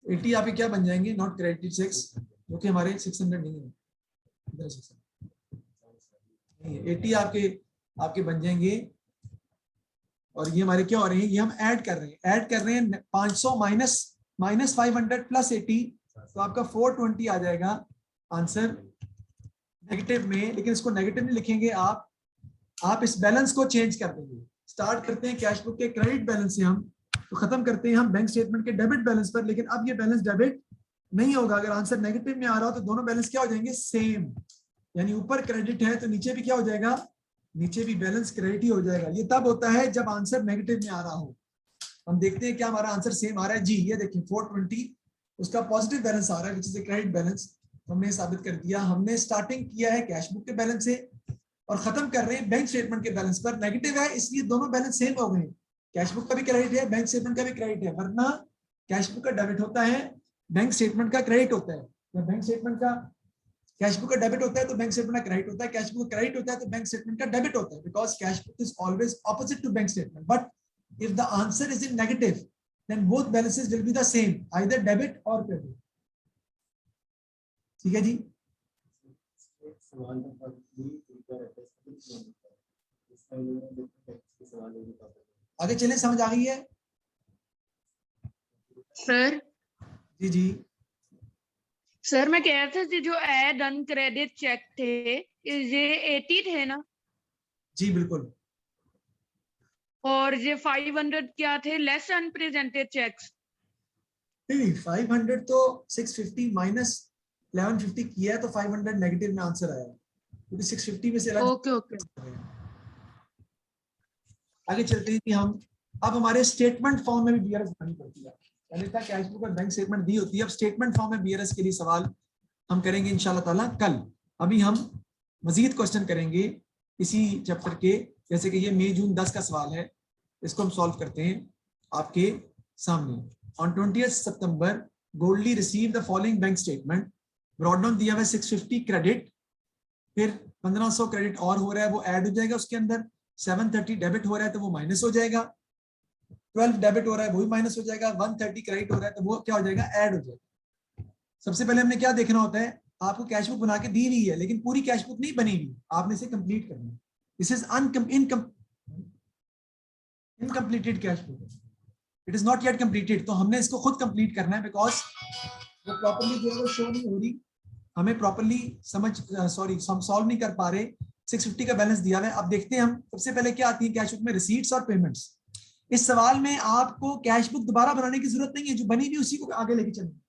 80 यहाँ पे क्या बन जाएंगे, नॉट क्रेडिटेड चेक्स, जो कि हमारे 600 नहीं है, 80 आपके बन जाएंगे। और ये हमारे क्या हो रहे हैं, ये हम ऐड कर रहे हैं 500 माइनस 500 प्लस 80, तो आपका 420 आ जाएगा आंसर नेगेटिव में। लेकिन इसको नेगेटिव नहीं लिखेंगे आप इस बैलेंस को चेंज कर देंगे। स्टार्ट करते हैं कैश बुक के क्रेडिट बैलेंस से हम, तो खत्म करते हैं हम बैंक स्टेटमेंट के डेबिट बैलेंस पर। लेकिन अब ये बैलेंस डेबिट नहीं होगा। अगर आंसर नेगेटिव में आ रहा हो तो दोनों बैलेंस क्या हो जाएंगे, सेम। यानी ऊपर क्रेडिट है तो नीचे भी क्या हो जाएगा, नीचे भी बैलेंस क्रेडिट ही हो जाएगा। ये तब होता है जब आंसर नेगेटिव में आ रहा हो। हम देखते हैं क्या हमारा आंसर सेम आ रहा है। जी ये देखिए 420 उसका पॉजिटिव बैलेंस आ रहा है, विच इज क्रेडिट बैलेंस। हमने साबित कर दिया। हमने स्टार्टिंग किया है कैश बुक के बैलेंस से और खत्म कर रहे हैं बैंक स्टेटमेंट के बैलेंस पर। नेगेटिव है इसलिए दोनों बैलेंस सेम हो गए। कैश बुक का भी क्रेडिट है, बैंक स्टेटमेंट का भी क्रेडिट है, वरना कैश बुक का डेबिट होता है, बैंक स्टेटमेंट का क्रेडिट होता है। जब बैंक स्टेटमेंट का कैश बुक का डेबिट होता है तो बैंक स्टेटमेंट का क्रेडिट होता है, कैश बुक का क्रेडिट होता है तो बैंक स्टेटमेंट का डेबिट होता है, because cash book is always opposite to bank statement. But if the answer is in negative then both balances will be the same, either debit और credit. ठीक है जी। आगे चले, समझ आ गई है सर? जी जी सर मैं कह रहा था कि जो ऐड अनक्रेडिट चेक थे ये 80 थे ना, जी बिल्कुल। और ये 500 क्या थे, लेस अनप्रेजेंटेड चेक्स? नहीं 500 तो 650 माइनस 1150 किया है तो 500 नेगेटिव में आंसर आया, क्योंकि 650 में से ओके ओके। आगे चलते हैं कि हम अब हमारे स्टेटमेंट फॉर्म में भी बीआरएस बनानी पड़ती है। पहले था कैश बुक और बैंक स्टेटमेंट दी होती है, अब स्टेटमेंट फॉर्म में बीआरएस के लिए सवाल हम करेंगे इंशाल्लाह ताला कल। अभी हम मजीद क्वेश्चन करेंगे इसी चैप्टर के, जैसे कि ये मई जून 10 का सवाल है, इसको हम सॉल्व करते हैं आपके सामने। ऑन 20 सितंबर गोल्डली receive the following bank statement, brought down दिया हुआ 650 क्रेडिट, फिर 1500 क्रेडिट और हो रहा है वो ऐड हो जाएगा उसके अंदर, 730 डेबिट हो रहा है तो वो माइनस हो जाएगा, 12 डेबिट हो रहा है वो भी माइनस हो जाएगा, 130 क्रेडिट हो रहा है तो वो क्या हो जाएगा, ऐड हो जाएगा। सबसे पहले हमने क्या देखना होता है, आपको कैश बुक बना के दी हुई है, लेकिन पूरी कैश बुक नहीं बनी हुई, आपने इसे कंप्लीट करना है। This is incompleted cash book, it is not yet completed. तो हमने इसको खुद कंप्लीट करना है, बिकॉज वो प्रॉपर्ली जो है वो शो नहीं हो रही, हमें प्रॉपर्ली हम सॉल्व नहीं कर पा रहे। 650 का बैलेंस दिया हुआ है। अब देखते हैं हम सबसे पहले क्या आती है कैश बुक में, रिसीट्स और पेमेंट्स। इस सवाल में आपको कैश बुक दोबारा बनाने की जरूरत नहीं है, जो बनी हुई उसी को आगे लेके चलना।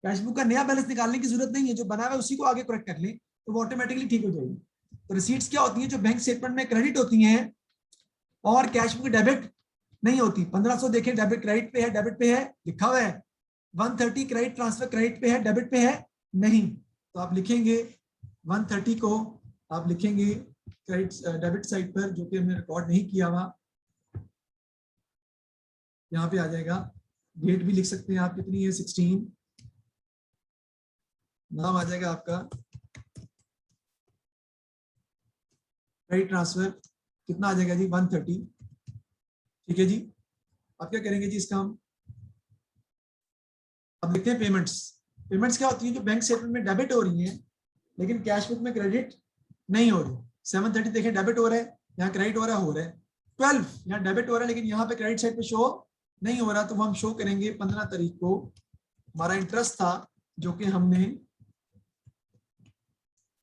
कैश बुक का नया बैलेंस निकालने की जरूरत नहीं है, जो बना हुआ है उसी को आगे करेक्ट कर ले तो वो ऑटोमेटिकली ठीक हो जाएगी। तो रिसीट्स क्या होती है, जो बैंक स्टेटमेंट में क्रेडिट होती हैं और कैश बुक डेबिट नहीं होती। 1500 देखें डेबिट क्रेडिट पे है, डेबिट पे है लिखा हुआ है। 130 क्रेडिट ट्रांसफर क्रेडिट पे है, डेबिट पे है नहीं। तो आप लिखेंगे 130 को आप लिखेंगे क्रेडिट डेबिट साइड पर, जो कि हमने रिकॉर्ड नहीं किया हुआ, यहाँ पे आ जाएगा। डेट भी लिख सकते हैं आप, कितनी है 16। नाम आ जाएगा आपका क्रेडिट ट्रांसफर, कितना आ जाएगा जी 130। ठीक है जी, आप क्या करेंगे जी इसका हम अब लिखते हैं पेमेंट्स। पेमेंट्स क्या होती है, जो बैंक स्टेटमेंट में डेबिट हो रही है लेकिन कैश बुक में क्रेडिट नहीं हो रही। 730 देखें डेबिट हो रहा है, यहाँ क्रेडिट हो रहा है। 12 यहाँ डेबिट हो रहा है लेकिन यहाँ पे क्रेडिट साइड पे शो नहीं हो रहा, तो हम शो करेंगे 15 तारीख को। हमारा इंटरेस्ट था जो कि हमने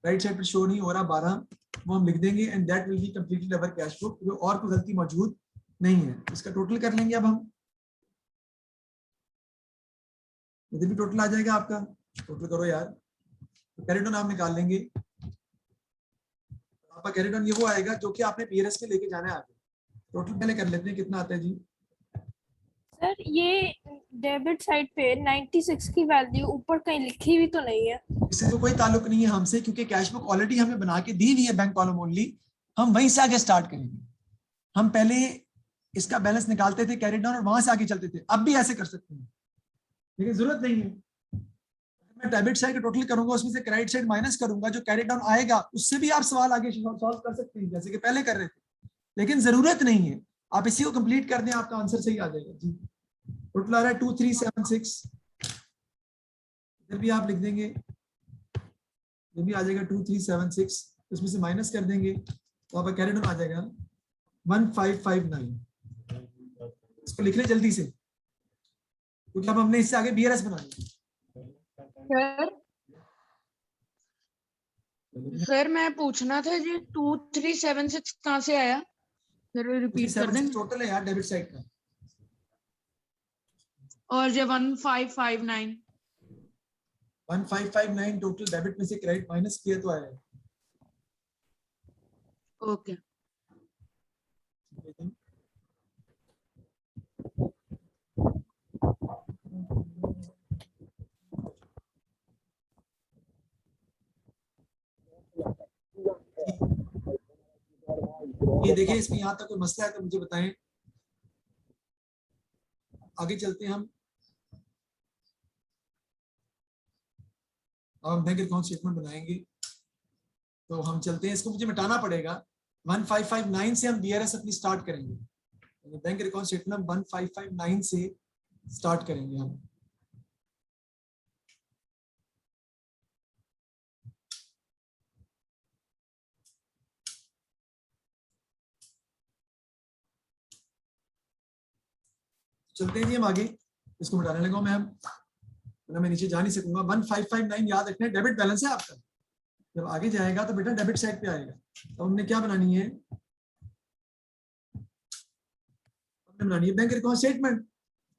राइट साइड पे शो नहीं हो रहा 12, वो हम लिख देंगे and that will be completed our cash book. और कोई गलती मौजूद नहीं है। इसका टोटल कर लेंगे अब हम, इधर भी टोटल आ जाएगा आपका। टोटल करो यार, तो कैरिड ऑन आप निकाल लेंगे। आपका कैरिड ऑन ये वो आएगा जो कि आपने पीआरएस के लेके जाना है आगे। टोटल पहले कर लेते हैं कितना आता है जी। सर ये डेबिट साइड पे 96 की वैल्यू ऊपर कहीं लिखी हुई तो नहीं है? इससे तो कोई ताल्लुक नहीं है हमसे, क्योंकि कैश बुक ऑलरेडी हमें बना के दी हुई है बैंक कॉलम ओनली। हम वहीं से आगे स्टार्ट करेंगे। हम पहले इसका बैलेंस निकालते थे कैरिड ऑन और वहां से आगे चलते थे, अब भी ऐसे कर सकते हैं लेकिन जरूरत नहीं है। मैं डेबिट साइड का टोटल करूंगा, उसमें से क्रेडिट साइड माइनस करूंगा, जो कैरी डाउन आएगा उससे भी आप सवाल आगे सॉल्व कर सकते हैं जैसे कि पहले कर रहे थे, लेकिन जरूरत नहीं है। आप इसी को कंप्लीट कर दें, आपका आंसर सही आ जाएगा जी। टोटल आ रहा है 2376। इधर भी आप लिख देंगे, ये भी आ जाएगा 2376, इसमें से माइनस कर देंगे तो आपका कैरी डाउन आ जाएगा 1559। इसको लिख लें जल्दी से, क्योंकि अब हमने इससे आगे बीआरएस बनाना है। सर मैं पूछना था जी 2376 कहाँ से आया, फिर रिपीट कर दें। टोटल है यार डेबिट साइड का। और जो 1559 1559 टोटल डेबिट में से क्रेडिट माइनस किया तो आया है। ओके। ये देखिए, इसमें यहाँ तक कोई मसला है तो मुझे बताएं, आगे चलते हैं हम। अब बैंक अकाउंट स्टेटमेंट बनाएंगे तो हम चलते हैं, इसको मुझे मिटाना पड़ेगा। 1559 से हम बीआरएस अपनी स्टार्ट करेंगे, बैंक अकाउंट स्टेटमेंट 1559 से स्टार्ट करेंगे हम। चलते हैं जी हम आगे, इसको मिटाने लगा मैं नीचे जा नहीं सकूंगा। 1559 याद रखना है डेबिट बैलेंस है आपका, जब आगे जाएगा तो बेटा डेबिट साइड पे आएगा। तो हमने क्या बनानी है, हमने बनानी है बैंक अकाउंट स्टेटमेंट।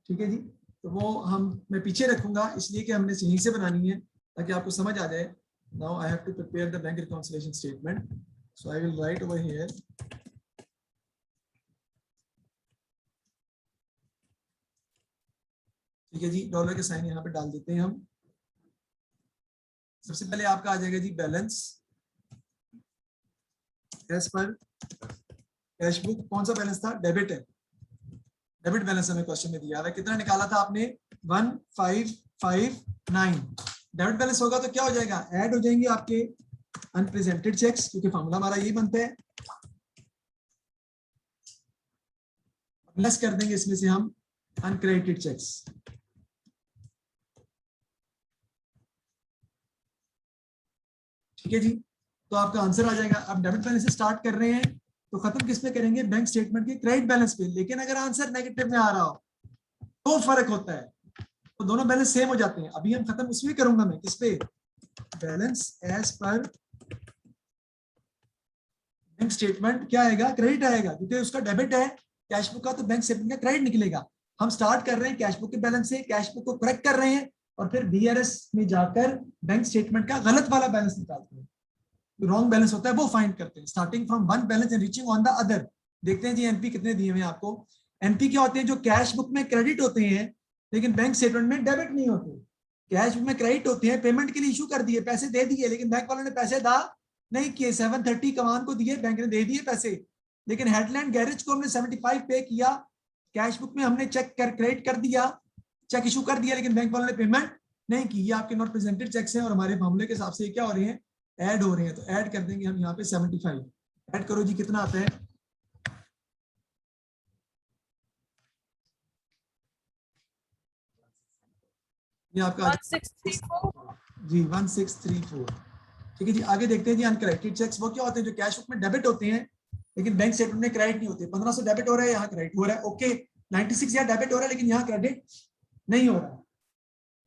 ठीक है जी, तो वो मैं पीछे रखूंगा इसलिए कि हमने यहीं से बनानी है ताकि आपको समझ आ जाए। Now I have to prepare the bank reconciliation statement, so I will write over here. ठीक है जी, डॉलर के साइन यहाँ पे डाल देते हैं हम। सबसे पहले आपका आ जाएगा जी balance as per cash book. कौन सा बैलेंस था, डेबिट है। डेबिट बैलेंस हमें क्वेश्चन में दिया है, कितना निकाला था आपने 1559। डेबिट बैलेंस होगा तो क्या हो जाएगा, ऐड हो जाएंगे आपके अनप्रेजेंटेड चेक्स, क्योंकि फॉर्मूला हमारा यही बनता है। प्लस कर देंगे इसमें से हम अनक्रेडिटेड चेक्स। ठीक है जी, तो आपका आंसर आ जाएगा। अब डेबिट बैलेंस से स्टार्ट कर रहे हैं तो खत्म किस पे करेंगे, बैंक स्टेटमेंट के क्रेडिट बैलेंस पे। लेकिन अगर आंसर नेगेटिव में आ रहा हो तो फर्क होता है, तो दोनों बैलेंस सेम हो जाते हैं। अभी हम खत्म उसमें करूंगा मैं, किस पे, balance as per bank statement क्या आएगा, क्रेडिट आएगा, क्योंकि उसका डेबिट है कैश बुक का, तो बैंक स्टेटमेंट का क्रेडिट निकलेगा। हम स्टार्ट कर रहे हैं कैश बुक के बैलेंस से, कैश बुक को करेक्ट कर रहे हैं और फिर बीआरएस में जाकर बैंक स्टेटमेंट का गलत वाला बैलेंस निकालते हैं, रॉन्ग बैलेंस होता है वो फाइंड करते हैं, starting from one balance and reaching on the other. देखते हैं जी एनपी कितने दिए हुए हैं आपको। एनपी क्या होते हैं, जो कैश बुक में क्रेडिट होते हैं लेकिन बैंक स्टेटमेंट में डेबिट नहीं होते। कैश बुक में क्रेडिट होते हैं, पेमेंट के लिए इशू कर दिए, पैसे दे दिए, लेकिन बैंक वालों ने पैसे दा नहीं किए, 730 कमान को दिए, बैंक ने दे दिए पैसे, लेकिन हेडलैंड गैरेज को हमने 75 पे किया, कैश बुक में हमने चेक कर क्रेडिट कर दिया, चेक इशू कर दिया, लेकिन बैंक वालों ने पेमेंट नहीं की। ये आपके नॉट प्रेजेंटेड चेक्स हैं और हमारे मामले के हिसाब से क्या हो रहे हैं, ऐड हो रहे हैं। तो ऐड कर देंगे हम यहाँ पे 75, ऐड करो जी, कितना आता है, ये आपका 1634 जी 1634। ठीक है जी, आगे देखते हैं जी अनकरेक्टेड चेक्स वो क्या होते हैं, जो कैश बुक में डेबिट होते हैं लेकिन बैंक स्टेटमेंट में क्रेडिट नहीं होते। 1500 डेबिट हो रहा है, यहाँ क्रेडिट हो रहा है, ओके। 96 यहाँ डेबिट हो रहा है लेकिन यहाँ क्रेडिट नहीं हो रहा,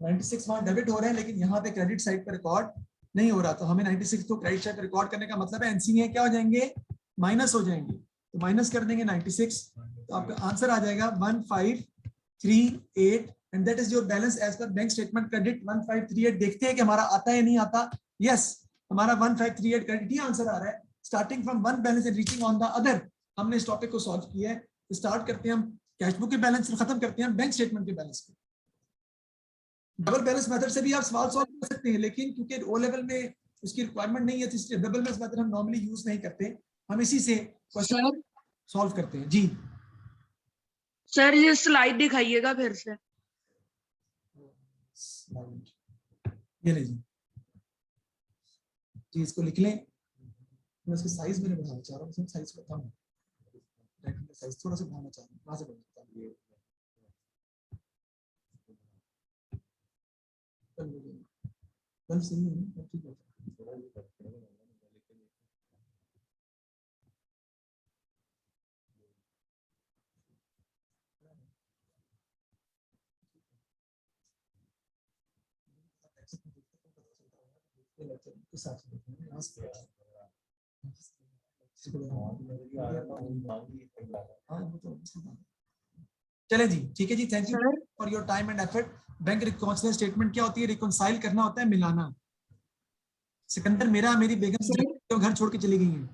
96 वहां डेबिट हो रहा है लेकिन यहाँ पे क्रेडिट साइड पर रिकॉर्ड नहीं हो रहा। तो हमें 96 को क्रेडिट साइड पर रिकॉर्ड करने का मतलब है एनसी में क्या हो जाएंगे, माइनस हो जाएंगे, तो माइनस कर देंगे 96, तो आपका आंसर आ जाएगा 1538 and that is your balance as per bank statement credit 1538। देखते हैं कि हमारा आता है नहीं आता, यस हमारा 1538 क्रेडिट ही आंसर आ रहा है। Starting from one balance and reaching on the other, हमने इस टॉपिक को सॉल्व किया है। तो स्टार्ट करते हैं हम कैश बुक के बैलेंस से, खत्म करते हैं हम बैंक स्टेटमेंट के बैलेंस पे। डबल बैलेंस मेथड से भी आप सवाल सॉल्व कर सकते हैं, लेकिन क्योंकि ओ लेवल में उसकी रिक्वायरमेंट नहीं है, तो इसलिए डबल बैलेंस मेथड हम नॉर्मली यूज नहीं करते, हम इसी से क्वेश्चन सॉल्व करते हैं जी। सर ये स्लाइड दिखाइएगा फिर से। ये ले जी, इसको लिख लें। मैं इसके साइज मैंने बढ़ाना चाह रहा हूँ, साइज को कम साइज थोड़ा सा बढ़ाना चाह रहा हूँ, कहाँ से बढ़ सकता है, बल सही है ना, ठीक है। चले जी, ठीक है जी, thank you for your time and effort. Bank reconciliation statement क्या होती है, रिकॉन्साइल करना होता है, मिलाना। सिकंदर मेरा मेरी बेगम तो घर छोड़ के चली गई है,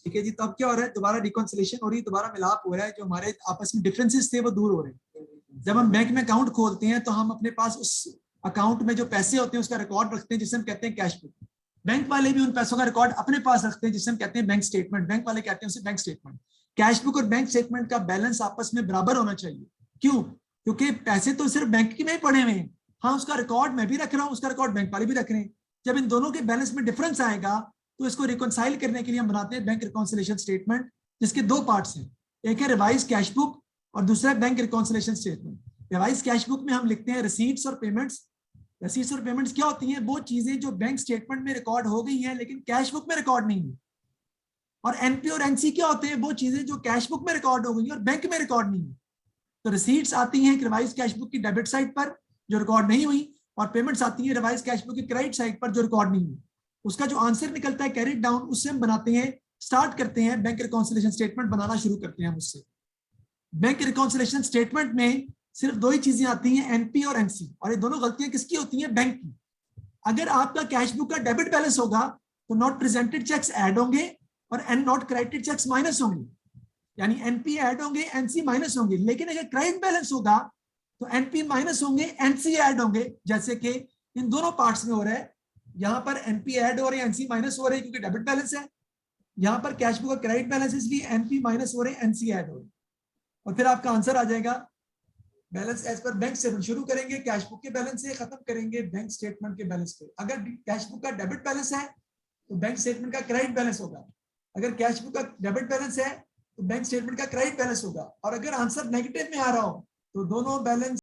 ठीक है जी। तो अब क्या हो रहा है, दोबारा रिकॉन्सिलिएशन हो रही है, दोबारा मिलाप हो रहा है, जो हमारे आपस में डिफरेंसेस थे वो दूर हो रहे हैं। जब हम बैंक में अकाउंट खोलते हैं तो हम अपने पास उस अकाउंट में जो पैसे होते हैं उसका रिकॉर्ड रखते हैं, जिसे हम कहते हैं कैश बुक। बैंक वाले भी उन पैसों का रिकॉर्ड अपने पास रखते हैं, जिसे हम कहते हैं बैंक स्टेटमेंट। बैंक वाले कहते हैं उसे बैंक स्टेटमेंट। कैश बुक और बैंक स्टेटमेंट का बैलेंस आपस में बराबर होना चाहिए। क्यों? क्योंकि पैसे तो सिर्फ बैंक में ही पड़े हुए हैं, हाँ उसका रिकॉर्ड मैं भी रख रहा हूँ, उसका रिकॉर्ड बैंक वाले भी रख रहे हैं। जब इन दोनों के बैलेंस में डिफरेंस आएगा तो इसको रिकॉन्साइल करने के लिए हम बनाते हैं बैंक रिकॉन्सिलिएशन स्टेटमेंट, जिसके दो पार्ट्स हैं, एक है रिवाइज कैश बुक और दूसरा है bank reconciliation statement. Revise cash book में हम लिखते हैं रिसीट्स और पेमेंट्स। रिसीट्स और पेमेंट्स क्या होती हैं, वो चीजें जो बैंक स्टेटमेंट में रिकॉर्ड हो गई हैं लेकिन कैश बुक में रिकॉर्ड नहीं है। और एनपी और एनसी क्या होते हैं, वो चीजें जो कैश बुक में रिकॉर्ड हो गई हैं और बैंक में रिकॉर्ड नहीं है। तो रिसीट्स आती हैं रिवाइज कैश बुक की डेबिट साइड पर जो रिकॉर्ड नहीं हुई, और पेमेंट्स आती है रिवाइज कैश बुक की क्रेडिट साइड पर जो रिकॉर्ड नहीं हुई। उसका जो आंसर निकलता है कैरिड डाउन, उससे हम बनाते हैं, स्टार्ट करते हैं बैंक रिकॉन्सिलिएशन स्टेटमेंट बनाना शुरू करते हैं हम उससे। बैंक रिकॉन्सिलिएशन स्टेटमेंट में सिर्फ दो ही चीजें आती हैं, एनपी और एनसी, और ये दोनों गलतियां किसकी होती हैं, बैंक की। अगर आपका कैश बुक का डेबिट बैलेंस होगा तो नॉट प्रेजेंटेड चेक्स ऐड होंगे और नॉट क्रेडिटेड चेक्स माइनस होंगे, यानी एनपी ऐड होंगे, एनसी माइनस होंगे। लेकिन अगर क्रेडिट बैलेंस होगा तो एनपी माइनस होंगे, एनसी ऐड होंगे, जैसे कि इन दोनों पार्ट्स में हो रहा है। यहाँ पर एनपी ऐड हो रहे हैं, एनसी माइनस हो रहे हैं, क्योंकि डेबिट बैलेंस है। यहाँ पर कैश बुक का क्रेडिट बैलेंस, इसलिए एनपी माइनस हो रहे हैं, एनसी ऐड हो रहे हैं। और फिर आपका आंसर आ जाएगा balance as per bank statement. शुरू करेंगे कैश बुक के बैलेंस से, खत्म करेंगे बैंक स्टेटमेंट के बैलेंस पे। अगर कैश बुक का डेबिट बैलेंस है तो बैंक स्टेटमेंट का क्रेडिट बैलेंस होगा, अगर कैश बुक का डेबिट बैलेंस है तो बैंक स्टेटमेंट का क्रेडिट बैलेंस होगा। और अगर आंसर नेगेटिव में आ रहा हो तो दोनों बैलेंस